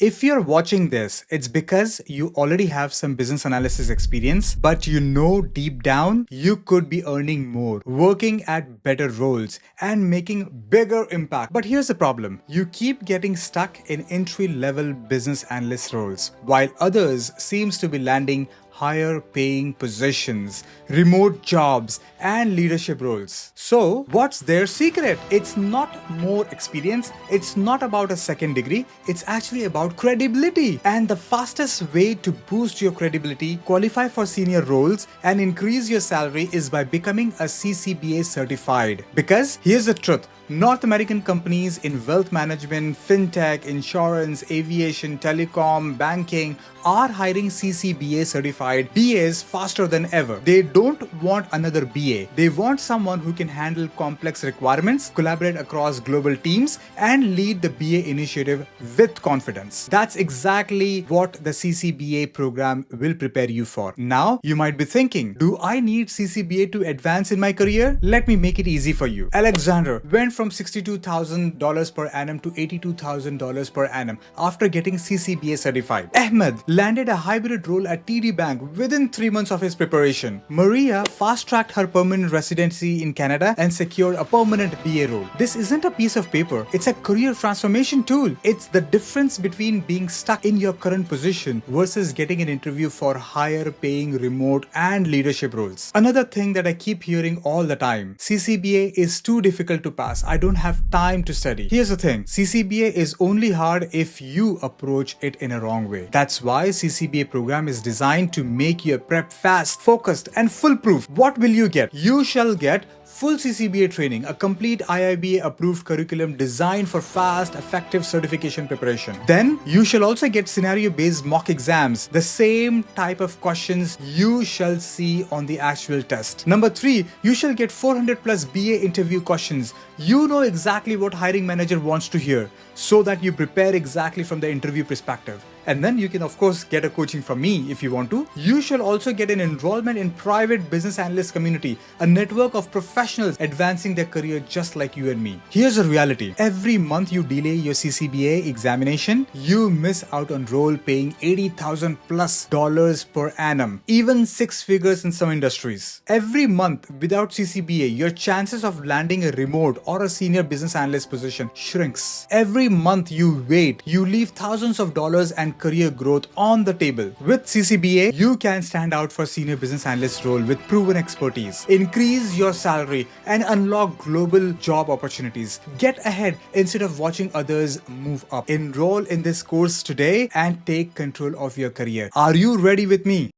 If you're watching this, it's because you already have some business analysis experience, but you know deep down you could be earning more, working at better roles, and making bigger impact. But here's the problem. You keep getting stuck in entry-level business analyst roles, while others seems to be landing higher paying positions, remote jobs, and leadership roles. So, what's their secret? It's not more experience, it's not about a second degree, it's actually about credibility. And the fastest way to boost your credibility, qualify for senior roles, and increase your salary is by becoming a CCBA certified. Because here's the truth. North American companies in wealth management, fintech, insurance, aviation, telecom, banking are hiring CCBA certified BAs faster than ever. They don't want another BA. They want someone who can handle complex requirements, collaborate across global teams, and lead the BA initiative with confidence. That's exactly what the CCBA program will prepare you for. Now, you might be thinking, do I need CCBA to advance in my career? Let me make it easy for you. Alexander went from $62,000 per annum to $82,000 per annum after getting CCBA certified. Ahmed landed a hybrid role at TD Bank within 3 months of his preparation. Maria fast-tracked her permanent residency in Canada and secured a permanent BA role. This isn't a piece of paper, it's a career transformation tool. It's the difference between being stuck in your current position versus getting an interview for higher paying remote and leadership roles. Another thing that I keep hearing all the time, CCBA is too difficult to pass. I don't have time to study. Here's the thing, CCBA is only hard if you approach it in a wrong way. That's why CCBA program is designed to make your prep fast, focused, and foolproof. What will you get? You shall get full CCBA training, a complete IIBA approved curriculum designed for fast, effective certification preparation. Then you shall also get scenario-based mock exams, the same type of questions you shall see on the actual test. Number 3, you shall get 400 plus BA interview questions. You know exactly what hiring manager wants to hear so that you prepare exactly from the interview perspective. And then you can of course get a coaching from me if you want to. You shall also get an enrollment in private business analyst community, a network of professionals advancing their career just like you and me. Here's the reality. Every month you delay your CCBA examination, you miss out on role paying $80,000 plus per annum, even 6 figures in some industries. Every month without CCBA, your chances of landing a remote or a senior business analyst position shrinks. Every month you wait, you leave thousands of dollars and career growth on the table. With CCBA, you can stand out for senior business analyst role with proven expertise, increase your salary, and unlock global job opportunities. Get ahead instead of watching others move up. Enroll in this course today and take control of your career. Are you ready with me?